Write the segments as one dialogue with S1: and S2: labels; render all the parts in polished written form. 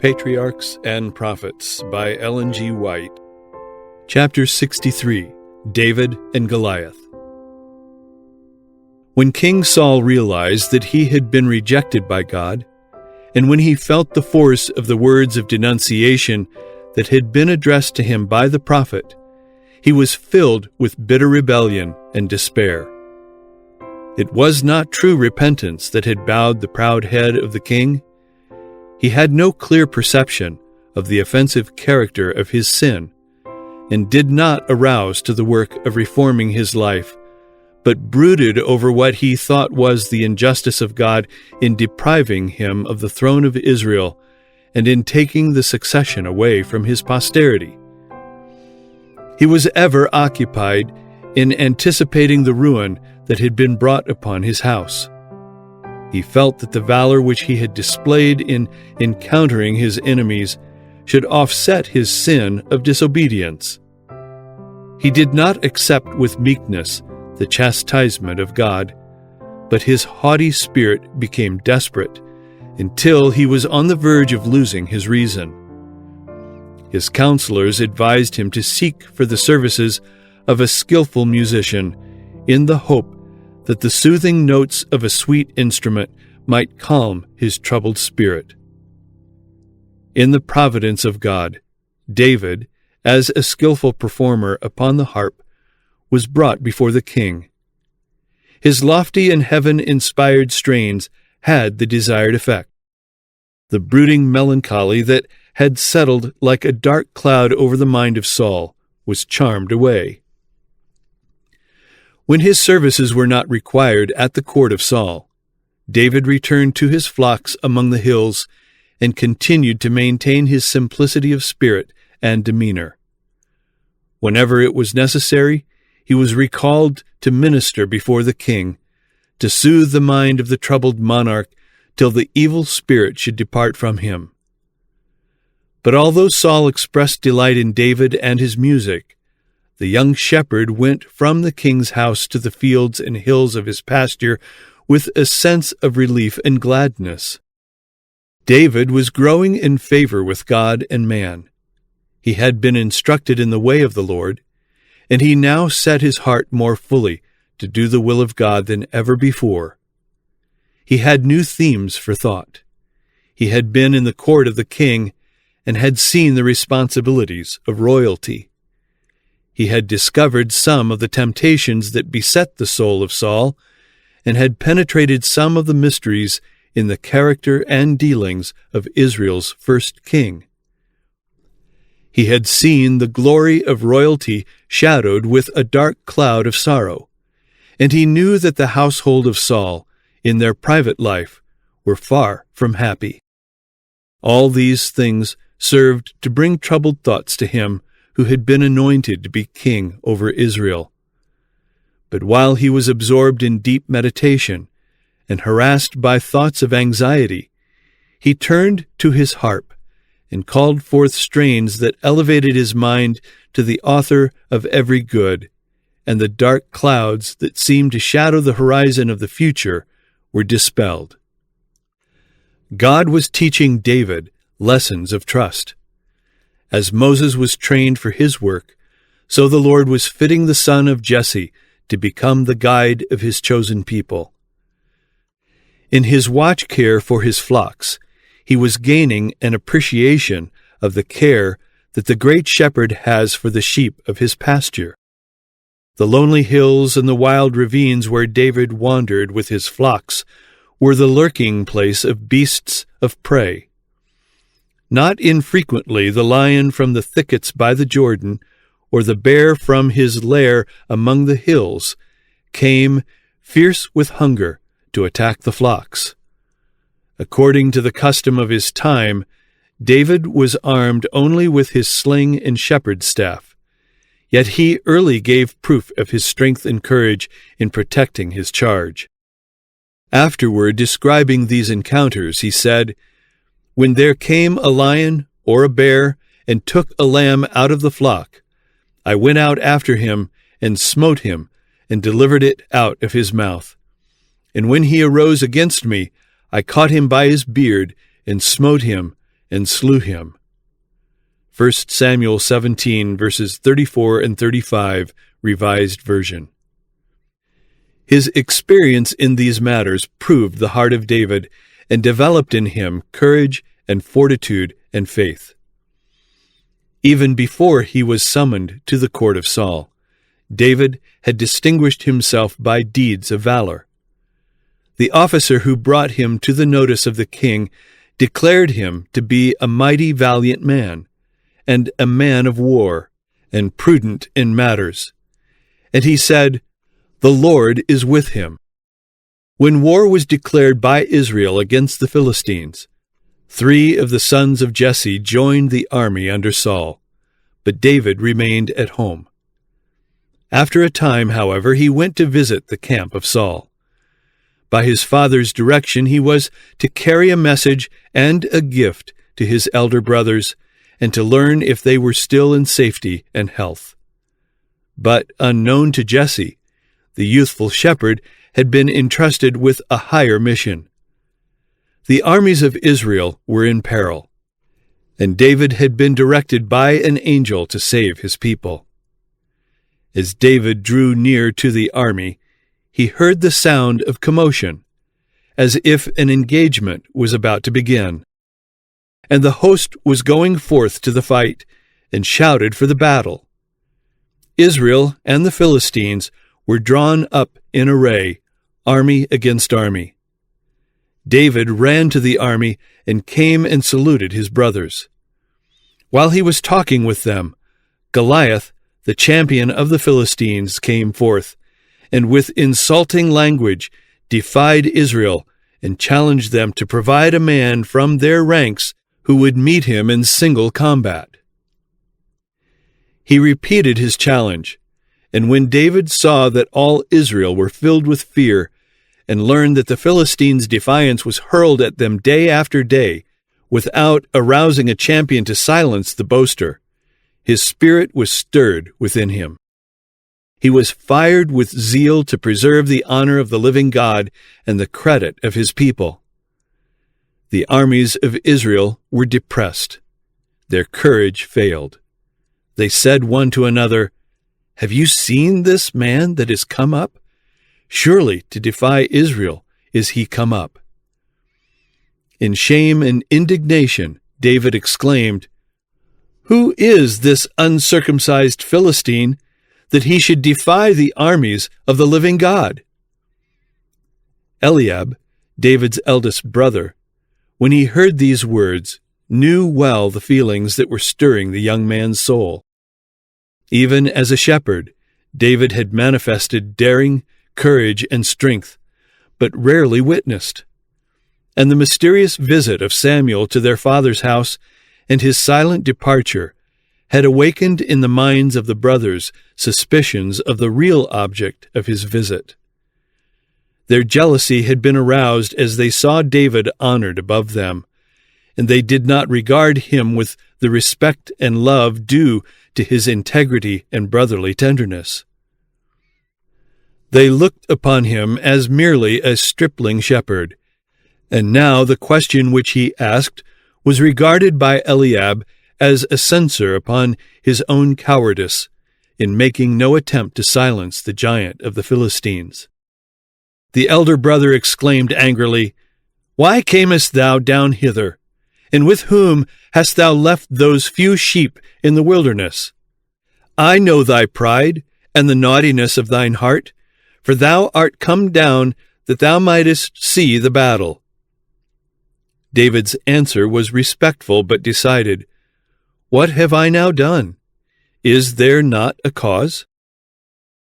S1: Patriarchs and Prophets by EllenWhite. Chapter 63, David and Goliath. When King Saul realized that he had been rejected by God, and when he felt the force of the words of denunciation that had been addressed to him by the prophet, he was filled with bitter rebellion and despair. It was not true repentance that had bowed the proud head of the king. He had no clear perception of the offensive character of his sin, and did not arouse to the work of reforming his life, but brooded over what he thought was the injustice of God in depriving him of the throne of Israel and in taking the succession away from his posterity. He was ever occupied in anticipating the ruin that had been brought upon his house. He felt that the valor which he had displayed in encountering his enemies should offset his sin of disobedience. He did not accept with meekness the chastisement of God, but his haughty spirit became desperate until he was on the verge of losing his reason. His counselors advised him to seek for the services of a skillful musician in the hope that the soothing notes of a sweet instrument might calm his troubled spirit. In the providence of God, David, as a skillful performer upon the harp, was brought before the king. His lofty and heaven-inspired strains had the desired effect. The brooding melancholy that had settled like a dark cloud over the mind of Saul was charmed away. When his services were not required at the court of Saul, David returned to his flocks among the hills and continued to maintain his simplicity of spirit and demeanor. Whenever it was necessary, he was recalled to minister before the king, to soothe the mind of the troubled monarch till the evil spirit should depart from him. But although Saul expressed delight in David and his music, the young shepherd went from the king's house to the fields and hills of his pasture with a sense of relief and gladness. David was growing in favor with God and man. He had been instructed in the way of the Lord, and he now set his heart more fully to do the will of God than ever before. He had new themes for thought. He had been in the court of the king and had seen the responsibilities of royalty. He had discovered some of the temptations that beset the soul of Saul, and had penetrated some of the mysteries in the character and dealings of Israel's first king. He had seen the glory of royalty shadowed with a dark cloud of sorrow, and he knew that the household of Saul, in their private life, were far from happy. All these things served to bring troubled thoughts to him who had been anointed to be king over Israel. But while he was absorbed in deep meditation and harassed by thoughts of anxiety, he turned to his harp and called forth strains that elevated his mind to the author of every good, and the dark clouds that seemed to shadow the horizon of the future were dispelled. God was teaching David lessons of trust. As Moses was trained for his work, so the Lord was fitting the son of Jesse to become the guide of his chosen people. In his watch care for his flocks, he was gaining an appreciation of the care that the great shepherd has for the sheep of his pasture. The lonely hills and the wild ravines where David wandered with his flocks were the lurking place of beasts of prey. Not infrequently the lion from the thickets by the Jordan, or the bear from his lair among the hills, came, fierce with hunger, to attack the flocks. According to the custom of his time, David was armed only with his sling and shepherd's staff, yet he early gave proof of his strength and courage in protecting his charge. Afterward, describing these encounters, he said, "When there came a lion or a bear and took a lamb out of the flock, I went out after him and smote him and delivered it out of his mouth. And when he arose against me, I caught him by his beard and smote him and slew him. 1 Samuel 17, verses 34 and 35, Revised Version. His experience in these matters proved the heart of David and developed in him courage and fortitude and faith. Even before he was summoned to the court of Saul, David had distinguished himself by deeds of valor. The officer who brought him to the notice of the king declared him to be a mighty valiant man, and a man of war, and prudent in matters. And he said, "The Lord is with him." When war was declared by Israel against the Philistines, 3 of the sons of Jesse joined the army under Saul, but David remained at home. After a time, however, he went to visit the camp of Saul. By his father's direction, he was to carry a message and a gift to his elder brothers, and to learn if they were still in safety and health. But unknown to Jesse, the youthful shepherd had been entrusted with a higher mission. The armies of Israel were in peril, and David had been directed by an angel to save his people. As David drew near to the army, he heard the sound of commotion, as if an engagement was about to begin. And the host was going forth to the fight, and shouted for the battle. Israel and the Philistines were drawn up in array, army against army. David ran to the army and came and saluted his brothers. While he was talking with them, Goliath, the champion of the Philistines, came forth, and with insulting language defied Israel and challenged them to provide a man from their ranks who would meet him in single combat. He repeated his challenge, and when David saw that all Israel were filled with fear and learned that the Philistines' defiance was hurled at them day after day without arousing a champion to silence the boaster, his spirit was stirred within him. He was fired with zeal to preserve the honor of the living God and the credit of his people. The armies of Israel were depressed. Their courage failed. They said one to another, "Have you seen this man that is come up? Surely to defy Israel is he come up." In shame and indignation, David exclaimed, "Who is this uncircumcised Philistine that he should defy the armies of the living God?" Eliab, David's eldest brother, when he heard these words, knew well the feelings that were stirring the young man's soul. Even as a shepherd, David had manifested daring, courage, and strength, but rarely witnessed. And the mysterious visit of Samuel to their father's house and his silent departure had awakened in the minds of the brothers suspicions of the real object of his visit. Their jealousy had been aroused as they saw David honored above them, and they did not regard him with the respect and love due to his integrity and brotherly tenderness. They looked upon him as merely a stripling shepherd, and now the question which he asked was regarded by Eliab as a censure upon his own cowardice in making no attempt to silence the giant of the Philistines. The elder brother exclaimed angrily, "Why camest thou down hither? And with whom hast thou left those few sheep in the wilderness? I know thy pride and the naughtiness of thine heart, for thou art come down that thou mightest see the battle." David's answer was respectful but decided. "What have I now done? Is there not a cause?"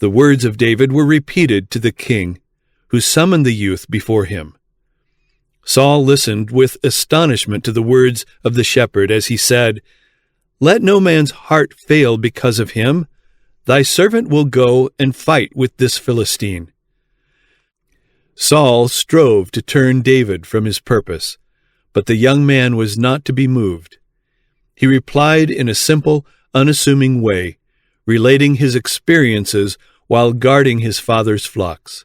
S1: The words of David were repeated to the king, who summoned the youth before him. Saul listened with astonishment to the words of the shepherd as he said, "Let no man's heart fail because of him. Thy servant will go and fight with this Philistine." Saul strove to turn David from his purpose, but the young man was not to be moved. He replied in a simple, unassuming way, relating his experiences while guarding his father's flocks.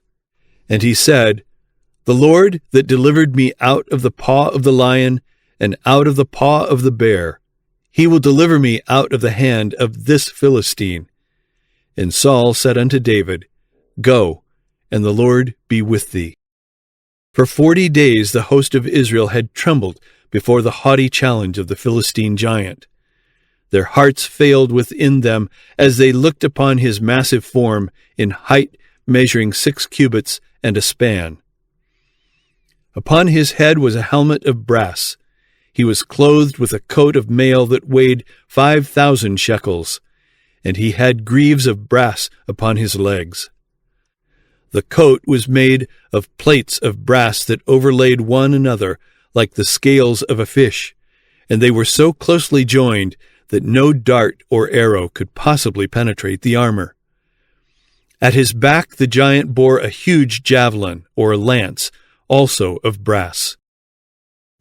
S1: And he said, "The Lord that delivered me out of the paw of the lion and out of the paw of the bear. He will deliver me out of the hand of this Philistine. And Saul said unto David, Go, and the Lord be with thee. For 40 days the host of Israel had trembled before the haughty challenge of the Philistine giant. Their hearts failed within them as they looked upon his massive form, in height measuring 6 cubits and a span. Upon his head was a helmet of brass. He was clothed with a coat of mail that weighed 5,000 shekels, and he had greaves of brass upon his legs. The coat was made of plates of brass that overlaid one another like the scales of a fish, and they were so closely joined that no dart or arrow could possibly penetrate the armor. At his back the giant bore a huge javelin, or a lance, also of brass.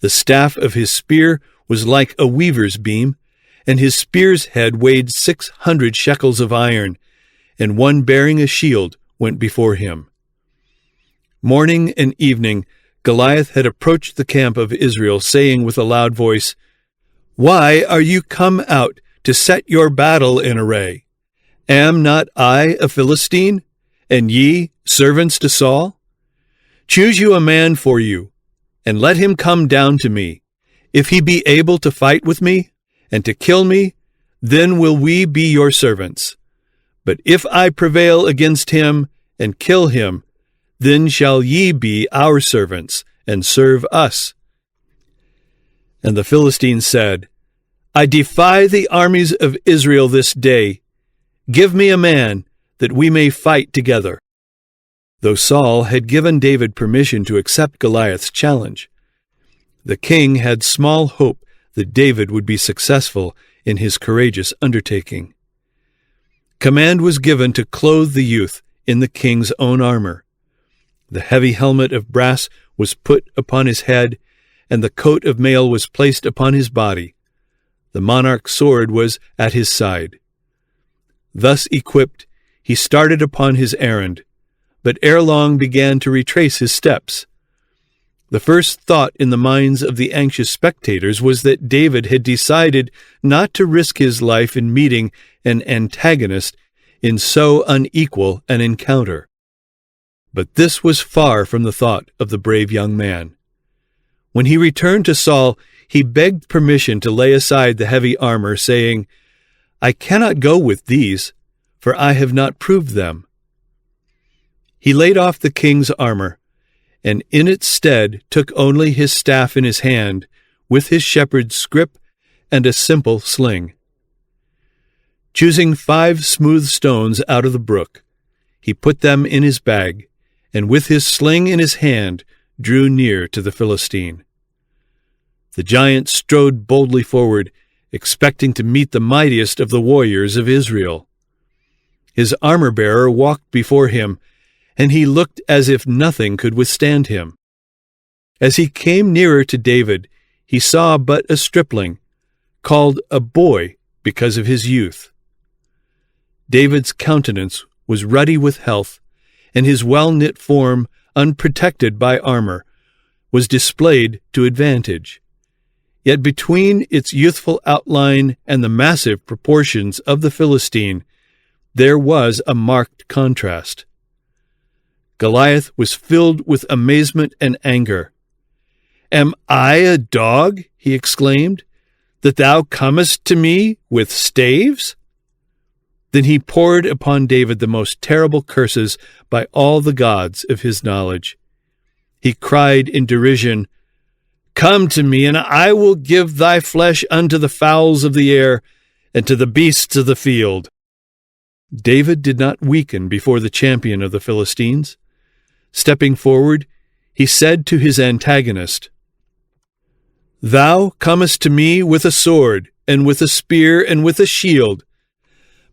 S1: The staff of his spear was like a weaver's beam, and his spear's head weighed 600 shekels of iron, and one bearing a shield went before him. Morning and evening Goliath had approached the camp of Israel, saying with a loud voice, Why are you come out to set your battle in array? Am not I a Philistine, and ye servants to Saul? Choose you a man for you, and let him come down to me. If he be able to fight with me, and to kill me, then will we be your servants. But if I prevail against him, and kill him, then shall ye be our servants, and serve us. And the Philistines said, I defy the armies of Israel this day. Give me a man, that we may fight together. Though Saul had given David permission to accept Goliath's challenge, the king had small hope that David would be successful in his courageous undertaking. Command was given to clothe the youth in the king's own armor. The heavy helmet of brass was put upon his head, and the coat of mail was placed upon his body. The monarch's sword was at his side. Thus equipped, he started upon his errand, but ere long began to retrace his steps. The first thought in the minds of the anxious spectators was that David had decided not to risk his life in meeting an antagonist in so unequal an encounter. But this was far from the thought of the brave young man. When he returned to Saul, he begged permission to lay aside the heavy armor, saying, I cannot go with these, for I have not proved them. He laid off the king's armor, and in its stead took only his staff in his hand, with his shepherd's scrip and a simple sling. Choosing 5 smooth stones out of the brook, he put them in his bag, and with his sling in his hand drew near to the Philistine. The giant strode boldly forward, expecting to meet the mightiest of the warriors of Israel. His armor-bearer walked before him, and he looked as if nothing could withstand him. As he came nearer to David, he saw but a stripling, called a boy because of his youth. David's countenance was ruddy with health, and his well-knit form, unprotected by armor, was displayed to advantage. Yet between its youthful outline and the massive proportions of the Philistine, there was a marked contrast. Goliath was filled with amazement and anger. Am I a dog, he exclaimed, that thou comest to me with staves? Then he poured upon David the most terrible curses by all the gods of his knowledge. He cried in derision, Come to me, and I will give thy flesh unto the fowls of the air, and to the beasts of the field. David did not weaken before the champion of the Philistines. Stepping forward, he said to his antagonist, Thou comest to me with a sword, and with a spear, and with a shield.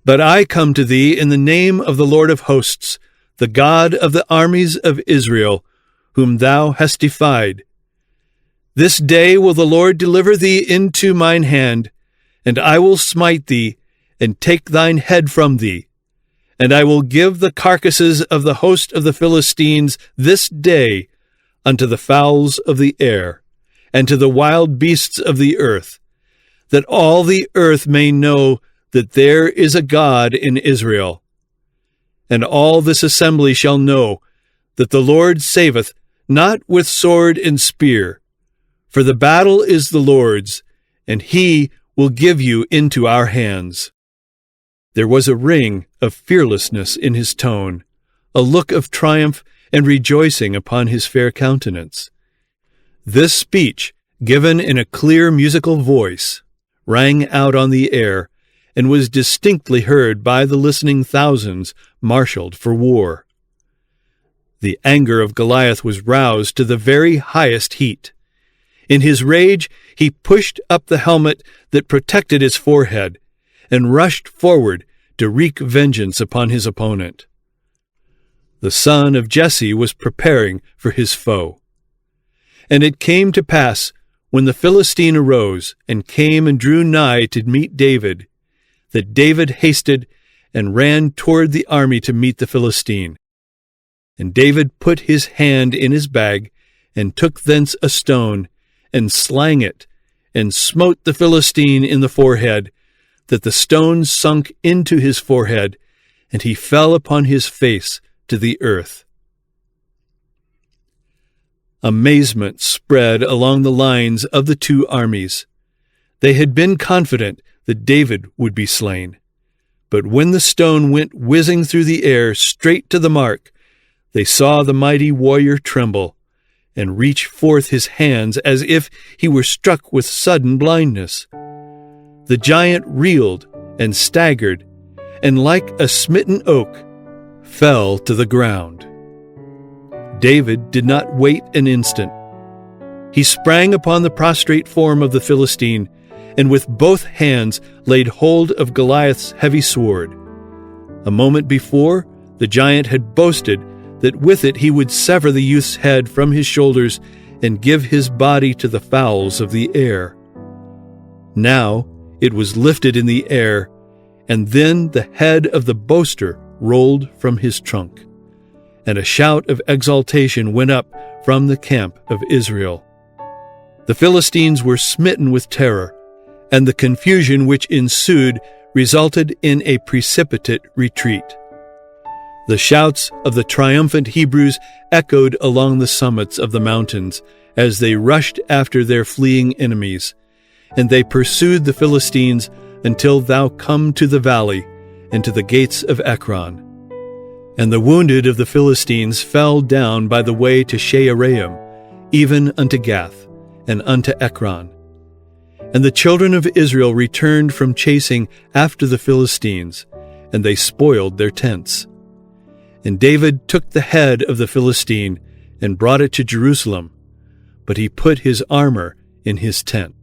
S1: But I come to thee in the name of the Lord of hosts, the God of the armies of Israel, whom thou hast defied. This day will the Lord deliver thee into mine hand, and I will smite thee, and take thine head from thee. And I will give the carcasses of the host of the Philistines this day unto the fowls of the air, and to the wild beasts of the earth, that all the earth may know that there is a God in Israel. And all this assembly shall know that the Lord saveth not with sword and spear, for the battle is the Lord's, and he will give you into our hands." There was a ring of fearlessness in his tone, a look of triumph and rejoicing upon his fair countenance. This speech, given in a clear musical voice, rang out on the air, and was distinctly heard by the listening thousands marshaled for war. The anger of Goliath was roused to the very highest heat. In his rage, he pushed up the helmet that protected his forehead, and rushed forward to wreak vengeance upon his opponent. The son of Jesse was preparing for his foe. And it came to pass, when the Philistine arose, and came and drew nigh to meet David, that David hasted and ran toward the army to meet the Philistine. And David put his hand in his bag, and took thence a stone, and slang it, and smote the Philistine in the forehead, that the stone sunk into his forehead, and he fell upon his face to the earth. Amazement spread along the lines of the two armies. They had been confident that David would be slain. But when the stone went whizzing through the air straight to the mark, they saw the mighty warrior tremble, and reach forth his hands as if he were struck with sudden blindness. The giant reeled and staggered, and like a smitten oak, fell to the ground. David did not wait an instant. He sprang upon the prostrate form of the Philistine, and with both hands laid hold of Goliath's heavy sword. A moment before, the giant had boasted that with it he would sever the youth's head from his shoulders and give his body to the fowls of the air. Now it was lifted in the air, and then the head of the boaster rolled from his trunk, and a shout of exultation went up from the camp of Israel. The Philistines were smitten with terror, and the confusion which ensued resulted in a precipitate retreat. The shouts of the triumphant Hebrews echoed along the summits of the mountains as they rushed after their fleeing enemies, and they pursued the Philistines until thou come to the valley and to the gates of Ekron. And the wounded of the Philistines fell down by the way to Shaaraim, even unto Gath, and unto Ekron. And the children of Israel returned from chasing after the Philistines, and they spoiled their tents. And David took the head of the Philistine and brought it to Jerusalem, but he put his armor in his tent.